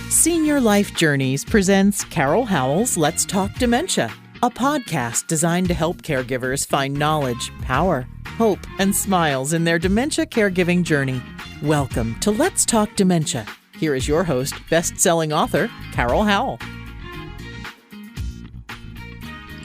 Senior Life Journeys presents Carol Howell's Let's Talk Dementia, a podcast designed to help caregivers find knowledge, power, hope, and smiles in their dementia caregiving journey. Welcome to Let's Talk Dementia. Here is your host, best-selling author, Carol Howell.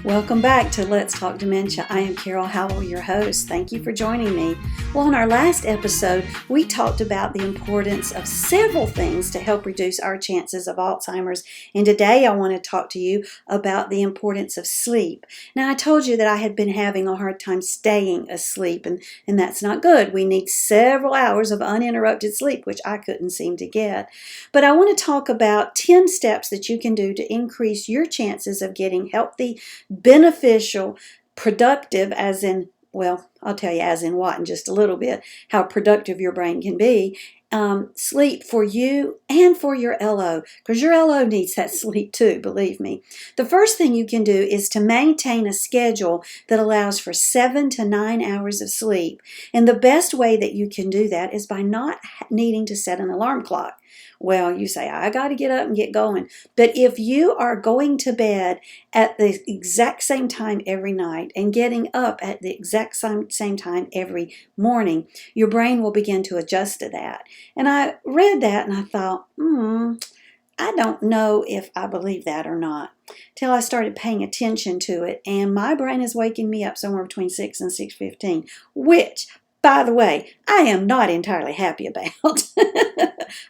Welcome back to Let's Talk Dementia. I am Carol Howell, your host. Thank you for joining me. Well, in our last episode, we talked about the importance of several things to help reduce our chances of Alzheimer's. And today I want to talk to you about the importance of sleep. Now, I told you that I had been having a hard time staying asleep, and that's not good. We need several hours of uninterrupted sleep, which I couldn't seem to get. But I want to talk about 10 steps that you can do to increase your chances of getting healthy, beneficial, productive, as in, well, I'll tell you as in what in just a little bit, how productive your brain can be, sleep for you and for your LO, because your LO needs that sleep too, believe me. The first thing you can do is to maintain a schedule that allows for 7 to 9 hours of sleep. And the best way that you can do that is by not needing to set an alarm clock. Well, you say, I got to get up and get going. But if you are going to bed at the exact same time every night and getting up at the exact same time every morning, your brain will begin to adjust to that. And I read that and I thought, I don't know if I believe that or not, till I started paying attention to it. And my brain is waking me up somewhere between 6 and 6:15, which, by the way, I am not entirely happy about.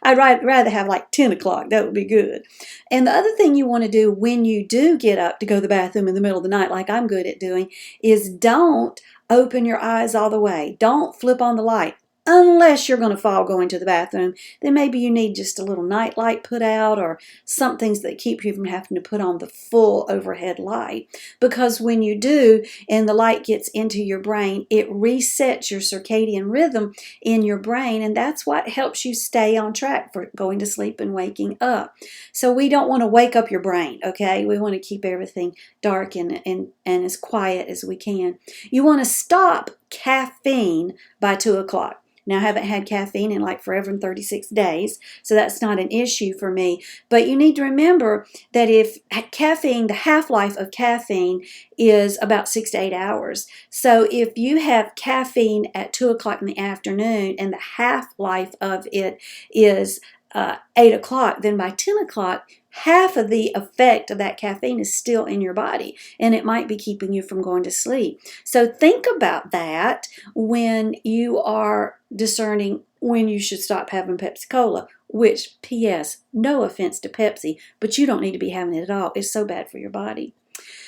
I'd rather have like 10 o'clock. That would be good. And the other thing you want to do when you do get up to go to the bathroom in the middle of the night, like I'm good at doing, is don't open your eyes all the way. Don't flip on the light. Unless you're going to fall going to the bathroom, then maybe you need just a little night light put out or some things that keep you from having to put on the full overhead light. Because when you do and the light gets into your brain, it resets your circadian rhythm in your brain, and that's what helps you stay on track for going to sleep and waking up. So we don't want to wake up your brain, okay? We want to keep everything dark and as quiet as we can. You want to stop caffeine by 2 o'clock. Now, I haven't had caffeine in like forever and 36 days, so that's not an issue for me. But you need to remember that if caffeine, the half-life of caffeine is about 6 to 8 hours. So if you have caffeine at 2 o'clock in the afternoon and the half-life of it is 8 o'clock, then by 10 o'clock, half of the effect of that caffeine is still in your body, and it might be keeping you from going to sleep. So think about that when you are discerning when you should stop having Pepsi Cola, which, P.S., no offense to Pepsi, but you don't need to be having it at all. It's so bad for your body.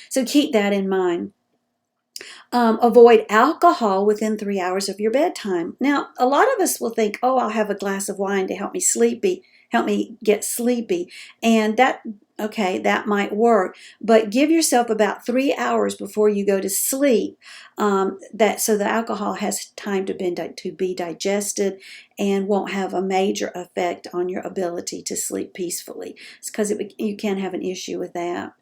So keep that in mind. Avoid alcohol within 3 hours of your bedtime. Now, a lot of us will think, oh, I'll have a glass of wine to help me get sleepy. And that might work. But give yourself about 3 hours before you go to sleep, so the alcohol has time to be digested and won't have a major effect on your ability to sleep peacefully. It's because you can have an issue with that.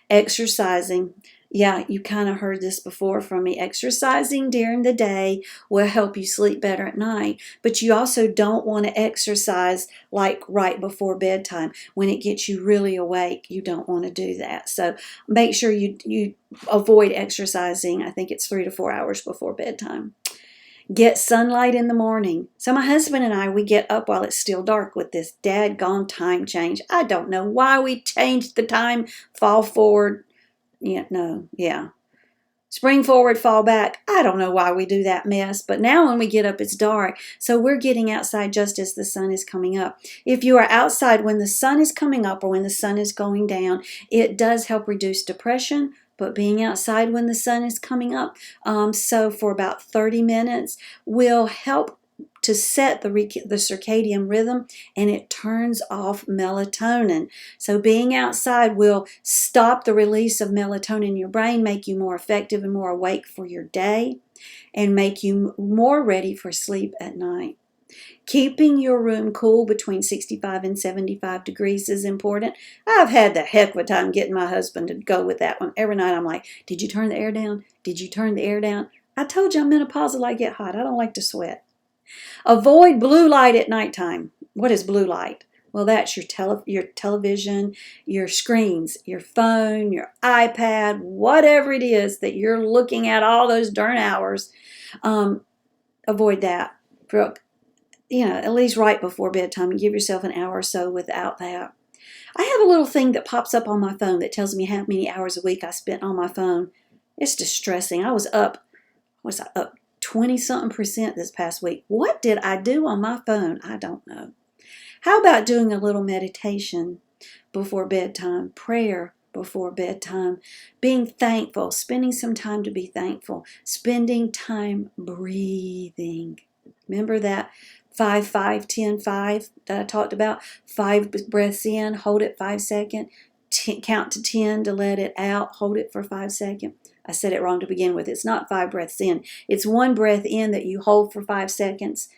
Exercising. Yeah, you kind of heard this before from me. Exercising during the day will help you sleep better at night, but you also don't want to exercise like right before bedtime. When it gets you really awake, you don't want to do that. So make sure you avoid exercising. I think it's 3 to 4 hours before bedtime. Get sunlight in the morning. So my husband and I, we get up while it's still dark with this daggone time change. I don't know why we changed the time, fall forward. Spring forward, fall back. I don't know why we do that mess, but now when we get up, it's dark. So we're getting outside just as the sun is coming up. If you are outside when the sun is coming up or when the sun is going down, it does help reduce depression, but being outside when the sun is coming up, so for about 30 minutes, will help to set the circadian rhythm, and it turns off melatonin. So being outside will stop the release of melatonin in your brain, make you more effective and more awake for your day, and make you more ready for sleep at night. Keeping your room cool between 65 and 75 degrees is important. I've had the heck of a time getting my husband to go with that one. Every night I'm like, did you turn the air down? Did you turn the air down? I told you I'm menopausal, I get hot. I don't like to sweat. Avoid blue light at nighttime. What is blue light? Well, that's your television, your screens, your phone, your iPad, whatever it is that you're looking at all those darn hours. Avoid that. At least right before bedtime. Give yourself an hour or so without that. I have a little thing that pops up on my phone that tells me how many hours a week I spent on my phone. It's distressing. I was up 20-something% this past week. What did I do on my phone? I don't know. How about doing a little meditation before bedtime, prayer before bedtime, being thankful, spending some time to be thankful, spending time breathing. Remember that 5-5-10-5 that I talked about? 5 breaths in, hold it 5 seconds, count to 10 to let it out, hold it for 5 seconds. I said it wrong to begin with. It's not 5 breaths in. It's 1 breath in that you hold for 5 seconds.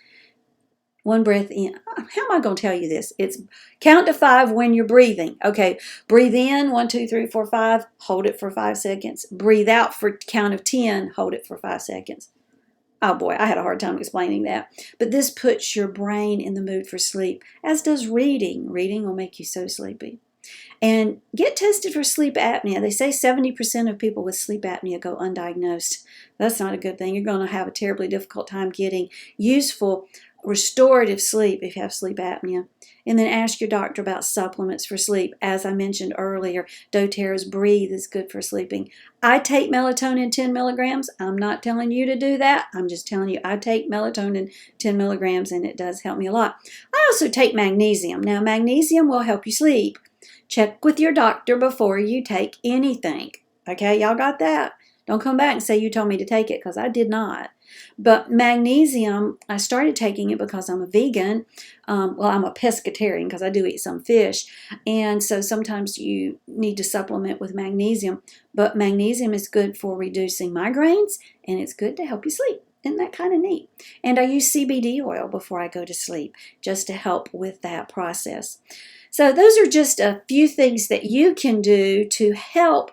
1 breath in. How am I going to tell you this? It's count to 5 when you're breathing. Okay, breathe in, 1, 2, 3, 4, 5. Hold it for 5 seconds. Breathe out for count of 10. Hold it for 5 seconds. Oh boy, I had a hard time explaining that. But this puts your brain in the mood for sleep, as does reading. Reading will make you so sleepy. And get tested for sleep apnea. They say 70% of people with sleep apnea go undiagnosed. That's not a good thing. You're going to have a terribly difficult time getting useful restorative sleep if you have sleep apnea. And then ask your doctor about supplements for sleep. As I mentioned earlier, doTerra's Breathe is good for sleeping. I take melatonin 10 milligrams. I'm not telling you to do that. I'm just telling you I take melatonin 10 milligrams and it does help me a lot. I also take magnesium. Now, magnesium will help you sleep. Check with your doctor before you take anything. Okay, y'all got that? Don't come back and say you told me to take it, because I did not. But magnesium, I started taking it because I'm a vegan. I'm a pescatarian because I do eat some fish. And so sometimes you need to supplement with magnesium. But magnesium is good for reducing migraines, and it's good to help you sleep. Isn't that kind of neat? And I use CBD oil before I go to sleep just to help with that process. So those are just a few things that you can do to help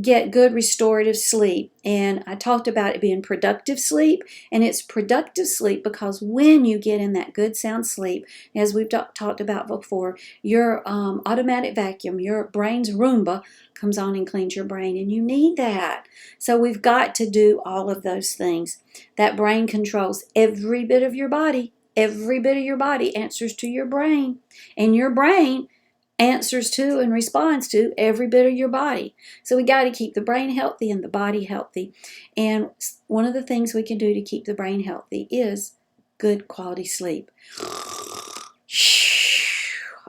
get good restorative sleep. And I talked about it being productive sleep, and it's productive sleep because when you get in that good sound sleep, as we've talked about before, your automatic vacuum, your brain's Roomba comes on and cleans your brain, and you need that. So we've got to do all of those things. That brain controls every bit of your body. Every bit of your body answers to your brain, and your brain answers to and responds to every bit of your body. So we got to keep the brain healthy and the body healthy. And one of the things we can do to keep the brain healthy is good quality sleep.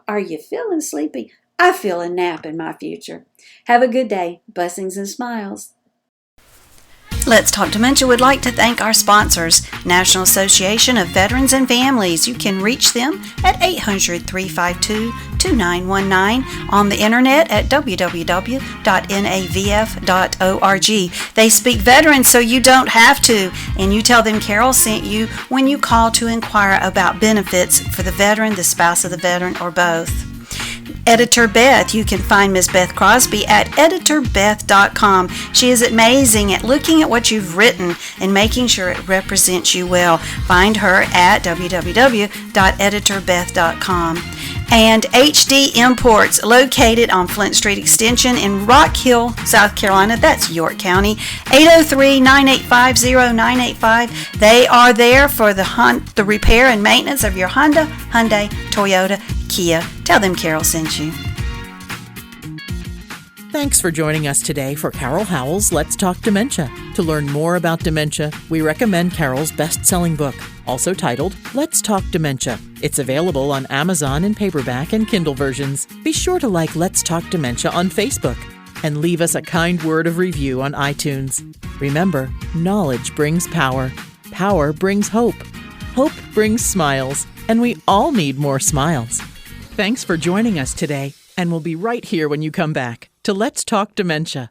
Are you feeling sleepy? I feel a nap in my future. Have a good day. Blessings and smiles. Let's Talk Dementia would like to thank our sponsors, National Association of Veterans and Families. You can reach them at 800-352-2919, on the internet at www.navf.org. They speak veterans so you don't have to, and you tell them Carol sent you when you call to inquire about benefits for the veteran, the spouse of the veteran, or both. Editor Beth. You can find Ms. Beth Crosby at editorbeth.com. She is amazing at looking at what you've written and making sure it represents you well. Find her at www.editorbeth.com. And HD Imports, located on Flint Street Extension in Rock Hill, South Carolina. That's York County. 803-985-0985. They are there for the repair and maintenance of your Honda, Hyundai, Toyota, Kia. Tell them Carol sent you. Thanks for joining us today for Carol Howell's Let's Talk Dementia. To learn more about dementia, we recommend Carol's best-selling book, also titled Let's Talk Dementia. It's available on Amazon in paperback and Kindle versions. Be sure to like Let's Talk Dementia on Facebook and leave us a kind word of review on iTunes. Remember, knowledge brings power. Power brings hope. Hope brings smiles. And we all need more smiles. Thanks for joining us today, and we'll be right here when you come back to Let's Talk Dementia.